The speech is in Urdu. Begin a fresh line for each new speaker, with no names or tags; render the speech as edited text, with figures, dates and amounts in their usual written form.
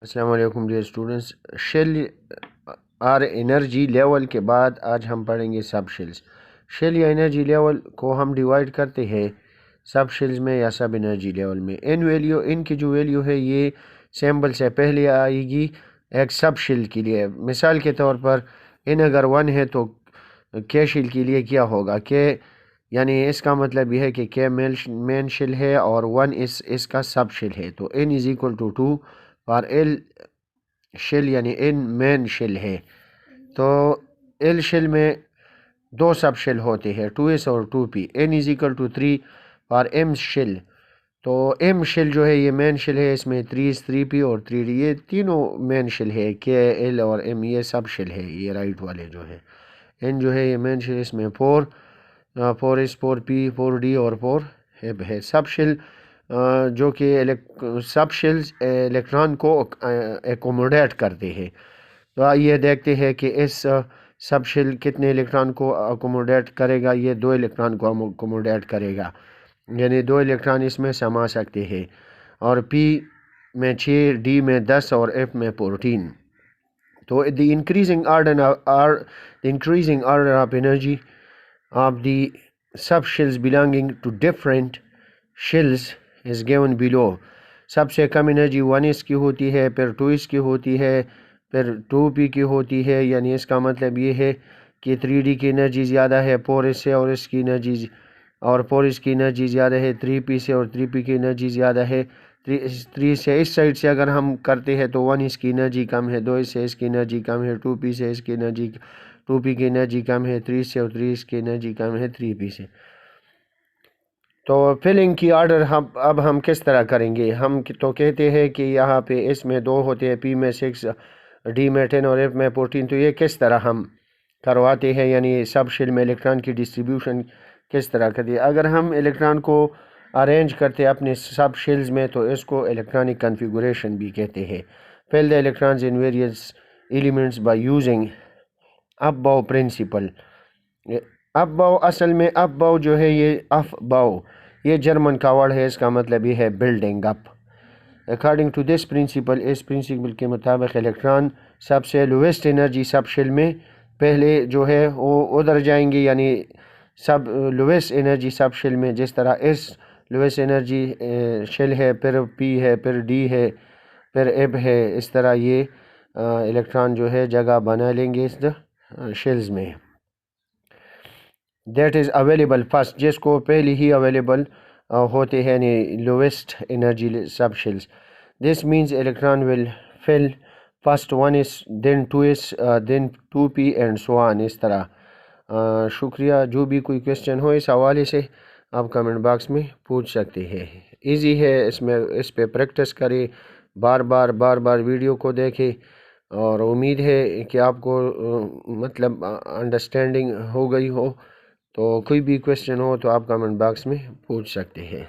السلام علیکم ڈیئر اسٹوڈنٹس، شیل اور انرجی لیول کے بعد آج ہم پڑھیں گے سب شیلز۔ شیل یا انرجی لیول کو ہم ڈیوائیڈ کرتے ہیں سب شیلز میں یا سب انرجی لیول میں۔ ان کی جو ویلیو ہے یہ سیمبل سے پہلے آئے گی ایک سب شیل کے لیے۔ مثال کے طور پر اگر 1 ہے تو کے شیل کے لیے کیا ہوگا، کے یعنی اس کا مطلب یہ ہے کہ کے مین شیل ہے اور 1 اس کا سب شیل ہے، تو n is equal to 2 اور ایل شیل یعنی n مین شیل ہے، تو ایل شیل میں 2 سب شیل ہوتے ہیں 2s اور 2p۔ n is equal to 3 اور m شیل، تو m شیل جو ہے یہ مین شیل ہے، اس میں 3s 3p اور 3d یہ تینوں مین شیل ہے، k l اور m یہ سب شیل ہے، یہ رائٹ والے جو ہے۔ n جو ہے یہ مین شیل، اس میں 4s 4p 4d اور 4m ہے۔ سب شیل جو کہ سب شیلز الیکٹران کو ایکوموڈیٹ کرتے ہیں، تو آئیے دیکھتے ہیں کہ اس سب شیل کتنے الیکٹران کو ایکوموڈیٹ کرے گا۔ یہ 2 الیکٹران کو ایکوموڈیٹ کرے گا، یعنی 2 الیکٹران اس میں سما سکتے ہیں، اور p میں 6 d میں 10 اور f میں 14۔ تو the increasing order of energy of the subshells belonging to different shells is given below۔ سب سے کم انرجی 1s کی ہوتی ہے، پھر 2s کی ہوتی ہے، پھر 2p کی ہوتی ہے، یعنی اس کا مطلب یہ ہے کہ 3d کی انرجی زیادہ ہے 4s سے، اور 4s کی انرجی زیادہ ہے 3p سے، اور 3p کی انرجی زیادہ ہے 3 سے۔ اس سائڈ سے اگر ہم کرتے ہیں تو 1 اس کی انرجی کم ہے، 2 سے اس کی انرجی کم ہے، 2p سے اس کی انرجی 2p کی انرجی کم ہے 3 سے، اور 3 کی انرجی کم ہے 3p سے۔ تو فلنگ کی آرڈر اب ہم کس طرح کریں گے؟ ہم تو کہتے ہیں کہ یہاں پہ اس میں 2 ہوتے ہیں، p میں 6 d میں 10 اور f میں 14، تو یہ کس طرح ہم کرواتے ہیں، یعنی سب شیل میں الیکٹران کی ڈسٹریبیوشن کس طرح کرتے ہیں؟ اگر ہم الیکٹران کو ارینج کرتے اپنے سب شیلز میں تو اس کو الیکٹرانک کنفیگوریشن بھی کہتے ہیں۔ fill the electrons in various elements by using up bow principle۔ اپ باؤ اصل میں اپ باؤ جو ہے یہ اف باؤ یہ جرمن کا ورڈ ہے، اس کا مطلب یہ ہے building up. According to this principle, اس پرنسپل کے مطابق الیکٹران سب سے لویسٹ انرجی سب شیل میں پہلے جو ہے وہ ادھر جائیں گے، یعنی سب لویسٹ انرجی سب شیل میں، جس طرح اس لویسٹ انرجی شیل ہے، پھر پی ہے، پھر ڈی ہے، پھر ایب ہے، اس طرح یہ الیکٹران جو ہے جگہ بنا لیں گے اس شیلز میں۔ دیٹ از اویلیبل فرسٹ، جس کو پہلے ہی اویلیبل ہوتے ہیں lowest energy sub shells. This means electron will fill first 1s then 2s then 2p and so on, اس طرح۔ شکریہ۔ جو بھی کوئی کویسچن ہو اس حوالے سے آپ کمنٹ باکس میں پوچھ سکتے ہیں۔ ایزی ہے، اس پہ پریکٹس کریں، بار بار ویڈیو کو دیکھیں، اور امید ہے کہ آپ کو مطلب انڈرسٹینڈنگ ہو گئی ہو۔ تو کوئی بھی کویسچن ہو تو آپ کمنٹ باکس میں پوچھ سکتے ہیں۔